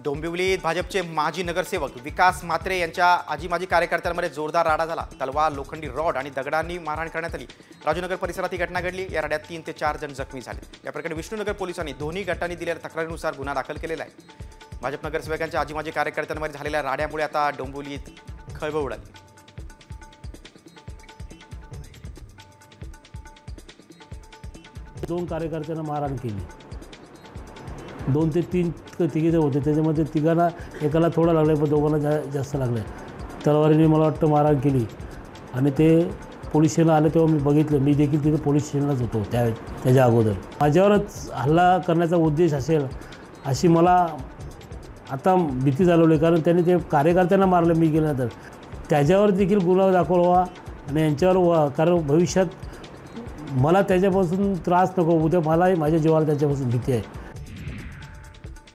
डोंबिवलीत भाजपचे माजी नगरसेवक विकास म्हात्रे यांच्या आजी-माजी कार्यकर्त्यांमध्ये जोरदार राडा झाला। तलवार, लोखंडी रॉड आणि दगडांनी मारहाण करण्यात आली। राजूनगर परिसरात ही घटना घडली। या राड्यात 3 ते 4 जण जखमी झाले। या प्रकरणी विष्णुनगर पोलिसांनी दोन्ही गटांनी दिलेल्या तक्रारीनुसार गुन्हा दाखल केलेला आहे। भाजप नगरसेवकांच्या आजी-माजी कार्यकर्त्यांमध्ये झालेल्या राड्यामुळे आता डोंबिवलीत खळबळ उडाली। 2 कार्यकर्त्यांना मारहाण केली। 2 ते 3 तिघे होते, त्याच्यामध्ये तिघांना एकाला थोडं लागलं पण दोघांना जास्त लागलं। तलवारीने मला वाटतं मारहाण केली आणि ते पोलीस स्टेशनला आले तेव्हा मी बघितलं। मी देखील तिथे पोलीस स्टेशनलाच होतो त्याच्या अगोदर। माझ्यावरच हल्ला करण्याचा उद्देश असेल अशी मला आता भीती झालेली, कारण त्यांनी ते कार्यकर्त्यांना मारलं मी गेल्यानंतर। त्याच्यावर देखील गुन्हा दाखल व्हावा आणि यांच्यावर, कारण भविष्यात मला त्याच्यापासून त्रास नको, उद्या मलाही माझ्या जीवाला त्याच्यापासून भीती आहे।